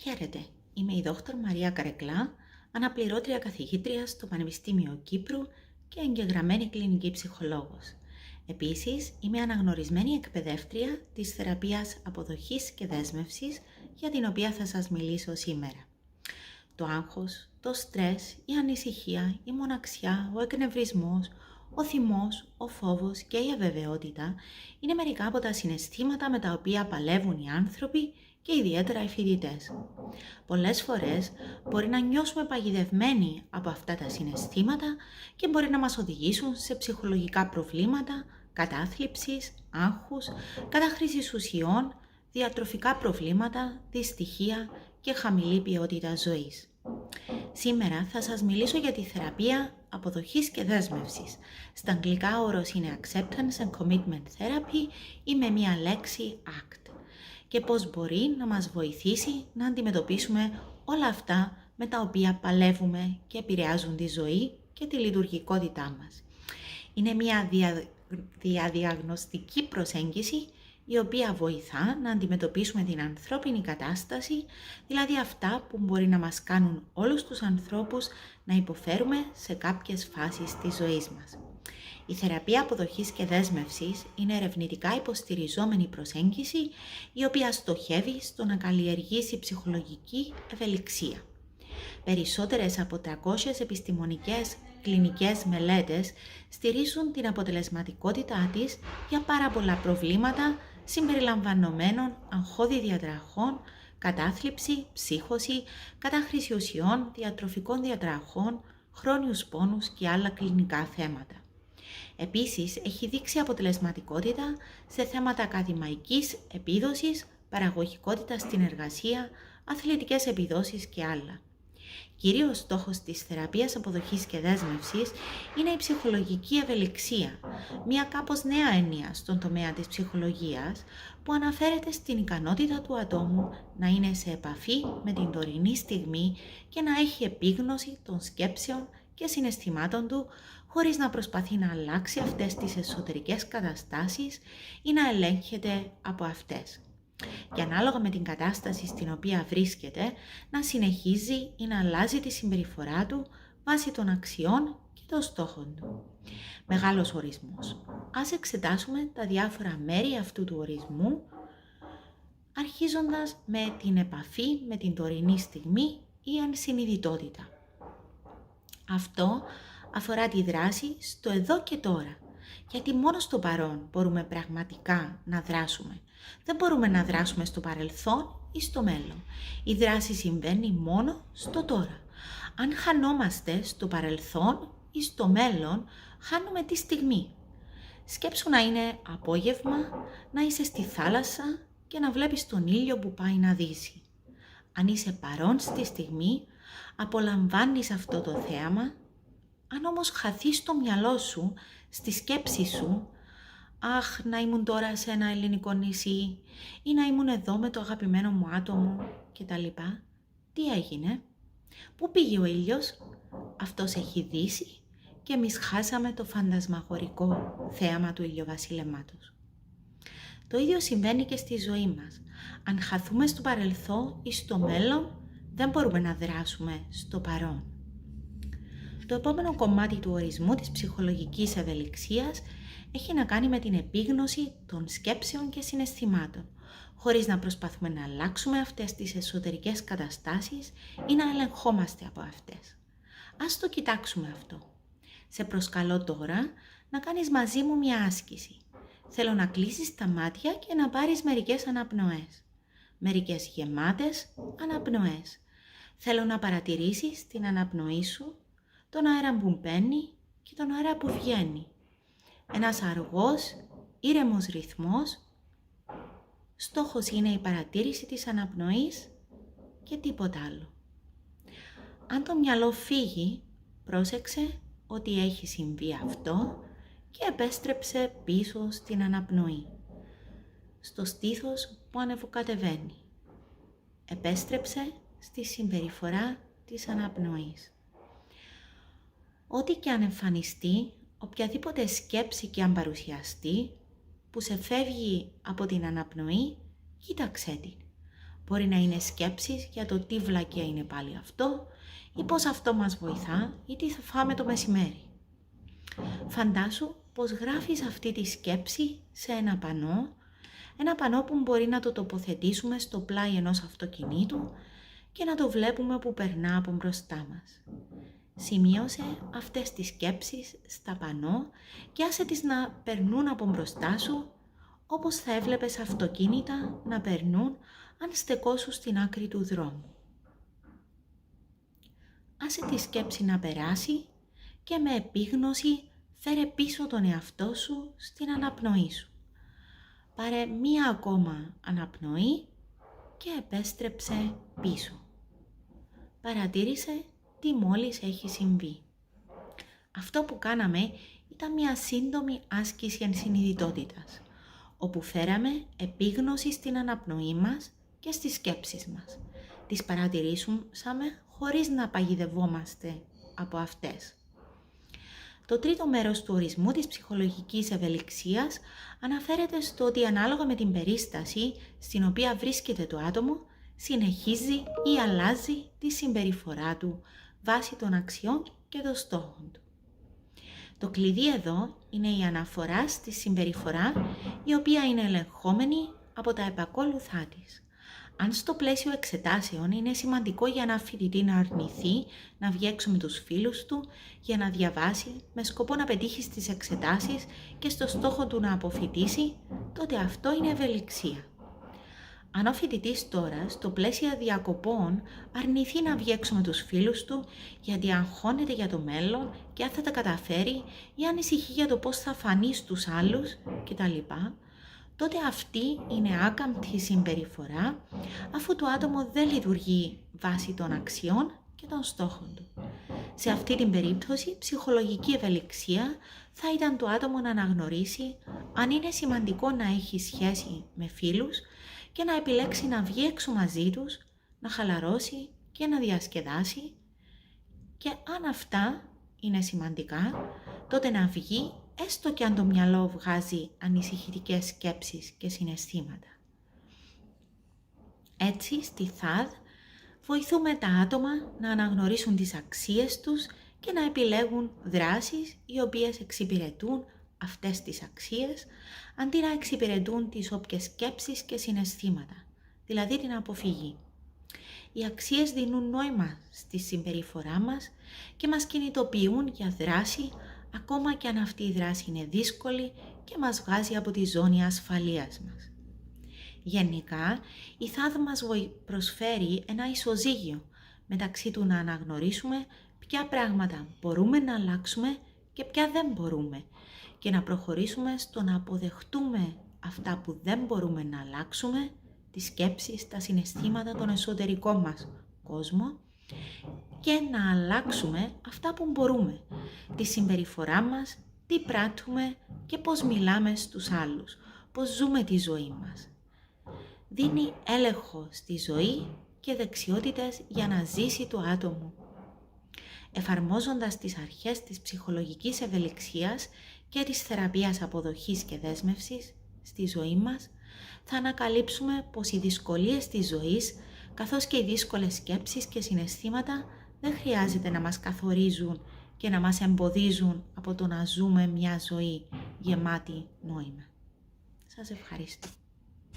Χαίρετε, είμαι η Δόκτωρ Μαρία Καρεκλά, αναπληρώτρια καθηγήτρια στο Πανεπιστήμιο Κύπρου και εγγεγραμμένη κλινική ψυχολόγος. Επίσης, είμαι αναγνωρισμένη εκπαιδεύτρια της θεραπείας αποδοχής και δέσμευσης, για την οποία θα σας μιλήσω σήμερα. Το άγχος, το στρες, η ανησυχία, η μοναξιά, ο εκνευρισμός, ο θυμός, ο φόβος και η αβεβαιότητα είναι μερικά από τα συναισθήματα με τα οποία παλεύουν οι άνθρωποι και ιδιαίτερα οι φοιτητές. Πολλές φορές μπορεί να νιώσουμε παγιδευμένοι από αυτά τα συναισθήματα και μπορεί να μας οδηγήσουν σε ψυχολογικά προβλήματα, κατάθλιψης, άγχους, κατάχρησης ουσιών, διατροφικά προβλήματα, δυστυχία και χαμηλή ποιότητα ζωής. Σήμερα θα σας μιλήσω για τη θεραπεία αποδοχής και δέσμευσης. Στα αγγλικά ο όρος είναι Acceptance and Commitment Therapy ή με μία λέξη ACT, και πώς μπορεί να μας βοηθήσει να αντιμετωπίσουμε όλα αυτά με τα οποία παλεύουμε και επηρεάζουν τη ζωή και τη λειτουργικότητά μας. Είναι μια διαδιαγνωστική προσέγγιση η οποία βοηθά να αντιμετωπίσουμε την ανθρώπινη κατάσταση, δηλαδή αυτά που μπορεί να μας κάνουν όλους τους ανθρώπους να υποφέρουμε σε κάποιες φάσεις της ζωής μας. Η θεραπεία αποδοχής και δέσμευσης είναι ερευνητικά υποστηριζόμενη προσέγγιση η οποία στοχεύει στο να καλλιεργήσει ψυχολογική ευελιξία. Περισσότερες από 300 επιστημονικές κλινικές μελέτες στηρίζουν την αποτελεσματικότητά της για πάρα πολλά προβλήματα συμπεριλαμβανομένων αγχώδη διαταραχών, κατάθλιψη, ψύχωση, κατάχρηση ουσιών, διατροφικών διαταραχών, χρόνιους πόνους και άλλα κλινικά θέματα. Επίσης, έχει δείξει αποτελεσματικότητα σε θέματα ακαδημαϊκής επίδοσης, παραγωγικότητας στην εργασία, αθλητικές επιδόσεις και άλλα. Κύριος στόχος της θεραπείας αποδοχής και δέσμευσης είναι η ψυχολογική ευελιξία, μια κάπως νέα έννοια στον τομέα της ψυχολογίας που αναφέρεται στην ικανότητα του ατόμου να είναι σε επαφή με την τωρινή στιγμή και να έχει επίγνωση των σκέψεων και συναισθημάτων του χωρίς να προσπαθεί να αλλάξει αυτές τις εσωτερικές καταστάσεις ή να ελέγχεται από αυτές. Και ανάλογα με την κατάσταση στην οποία βρίσκεται, να συνεχίζει ή να αλλάζει τη συμπεριφορά του βάσει των αξιών και των στόχων του. Μεγάλος ορισμός. Ας εξετάσουμε τα διάφορα μέρη αυτού του ορισμού, αρχίζοντας με την επαφή με την τωρινή στιγμή ή ενσυνειδητότητα. Αυτό αφορά τη δράση στο εδώ και τώρα, γιατί μόνο στο παρόν μπορούμε πραγματικά να δράσουμε. Δεν μπορούμε να δράσουμε στο παρελθόν ή στο μέλλον. Η δράση συμβαίνει μόνο στο τώρα. Αν χανόμαστε στο παρελθόν ή στο μέλλον, χάνουμε τη στιγμή. Σκέψου να είναι απόγευμα, να είσαι στη θάλασσα και να βλέπεις τον ήλιο που πάει να δύσει. Αν είσαι παρόν στη στιγμή, απολαμβάνεις αυτό το θέαμα. Αν όμως χαθείς στο μυαλό σου, στη σκέψη σου, «Αχ, να ήμουν τώρα σε ένα ελληνικό νησί» ή «να ήμουν εδώ με το αγαπημένο μου άτομο» κτλ. Τι έγινε? Πού πήγε ο ήλιος? Αυτός έχει δύσει και εμείς χάσαμε το φαντασμαγορικό θέαμα του ηλιοβασιλεμάτος. Το ίδιο συμβαίνει και στη ζωή μας. Αν χαθούμε στο παρελθόν ή στο μέλλον, δεν μπορούμε να δράσουμε στο παρόν. Το επόμενο κομμάτι του ορισμού της ψυχολογικής ευελιξίας έχει να κάνει με την επίγνωση των σκέψεων και συναισθημάτων, χωρίς να προσπαθούμε να αλλάξουμε αυτές τις εσωτερικές καταστάσεις ή να ελεγχόμαστε από αυτές. Ας το κοιτάξουμε αυτό. Σε προσκαλώ τώρα να κάνεις μαζί μου μια άσκηση. Θέλω να κλείσεις τα μάτια και να πάρεις μερικές αναπνοές. Μερικές γεμάτες αναπνοές. Θέλω να παρατηρήσεις την αναπνοή σου, τον αέρα που μπαίνει και τον αέρα που βγαίνει. Ένας αργός, ήρεμος ρυθμός. Στόχος είναι η παρατήρηση της αναπνοής και τίποτα άλλο. Αν το μυαλό φύγει, πρόσεξε ότι έχει συμβεί αυτό και επέστρεψε πίσω στην αναπνοή, στο στήθος που ανεβοκατεβαίνει. Επέστρεψε στη συμπεριφορά της αναπνοής. Ό,τι και αν εμφανιστεί, οποιαδήποτε σκέψη και αν παρουσιαστεί, που σε φεύγει από την αναπνοή, κοίταξέ την. Μπορεί να είναι σκέψεις για το τι βλακεία είναι πάλι αυτό ή πώς αυτό μας βοηθά ή τι θα φάμε το μεσημέρι. Φαντάσου πως γράφεις αυτή τη σκέψη σε ένα πανό που μπορεί να το τοποθετήσουμε στο πλάι ενός αυτοκινήτου και να το βλέπουμε που περνά από μπροστά μας. Σημείωσε αυτές τις σκέψεις στα πανό και άσε τις να περνούν από μπροστά σου, όπως θα έβλεπες αυτοκίνητα να περνούν αν στεκόσουν στην άκρη του δρόμου. Άσε τη σκέψη να περάσει και με επίγνωση φέρε πίσω τον εαυτό σου στην αναπνοή σου. Πάρε μία ακόμα αναπνοή και επέστρεψε πίσω. Παρατήρησε τι μόλις έχει συμβεί. Αυτό που κάναμε ήταν μια σύντομη άσκηση ενσυνειδητότητας, όπου φέραμε επίγνωση στην αναπνοή μας και στις σκέψεις μας. Τις παρατηρήσαμε χωρίς να παγιδευόμαστε από αυτές. Το τρίτο μέρος του ορισμού της ψυχολογικής ευελιξίας αναφέρεται στο ότι ανάλογα με την περίσταση στην οποία βρίσκεται το άτομο, συνεχίζει ή αλλάζει τη συμπεριφορά του βάσει των αξιών και των στόχων του. Το κλειδί εδώ είναι η αναφορά στη συμπεριφορά, η οποία είναι ελεγχόμενη από τα επακόλουθά της. Αν στο πλαίσιο εξετάσεων είναι σημαντικό για ένα φοιτητή να αρνηθεί να βγει έξω με τους φίλους του για να διαβάσει με σκοπό να πετύχει στις εξετάσεις και στο στόχο του να αποφοιτήσει, τότε αυτό είναι ευελιξία. Αν ο φοιτητής τώρα στο πλαίσιο διακοπών αρνηθεί να βγει έξω με τους φίλους του γιατί αγχώνεται για το μέλλον και αν θα τα καταφέρει ή ανησυχεί για το πώς θα φανεί στους άλλους κτλ., τότε αυτή είναι άκαμπτη συμπεριφορά, αφού το άτομο δεν λειτουργεί βάσει των αξιών και των στόχων του. Σε αυτή την περίπτωση, ψυχολογική ευελιξία θα ήταν το άτομο να αναγνωρίσει αν είναι σημαντικό να έχει σχέση με φίλους και να επιλέξει να βγει έξω μαζί τους, να χαλαρώσει και να διασκεδάσει, και αν αυτά είναι σημαντικά, τότε να βγει έστω και αν το μυαλό βγάζει ανησυχητικές σκέψεις και συναισθήματα. Έτσι, στη ΘΑΔ βοηθούμε τα άτομα να αναγνωρίσουν τις αξίες τους και να επιλέγουν δράσεις οι οποίες εξυπηρετούν αυτές τις αξίες, αντί να εξυπηρετούν τις όποιες σκέψεις και συναισθήματα, δηλαδή την αποφυγή. Οι αξίες δίνουν νόημα στη συμπεριφορά μας και μας κινητοποιούν για δράση, ακόμα και αν αυτή η δράση είναι δύσκολη και μας βγάζει από τη ζώνη ασφαλείας μας. Γενικά, η ΘΑΔ μας προσφέρει ένα ισοζύγιο μεταξύ του να αναγνωρίσουμε ποια πράγματα μπορούμε να αλλάξουμε και ποια δεν μπορούμε και να προχωρήσουμε στο να αποδεχτούμε αυτά που δεν μπορούμε να αλλάξουμε, τις σκέψεις, τα συναισθήματα, τον εσωτερικό μας κόσμο, και να αλλάξουμε αυτά που μπορούμε, τη συμπεριφορά μας, τι πράττουμε και πώς μιλάμε στους άλλους, πώς ζούμε τη ζωή μας. Δίνει έλεγχο στη ζωή και δεξιότητες για να ζήσει το άτομο. Εφαρμόζοντας τις αρχές της ψυχολογικής ευελιξίας και της θεραπείας αποδοχής και δέσμευσης στη ζωή μας, θα ανακαλύψουμε πως οι δυσκολίες της ζωής, καθώς και οι δύσκολες σκέψεις και συναισθήματα, δεν χρειάζεται να μας καθορίζουν και να μας εμποδίζουν από το να ζούμε μια ζωή γεμάτη νόημα. Σας ευχαριστώ.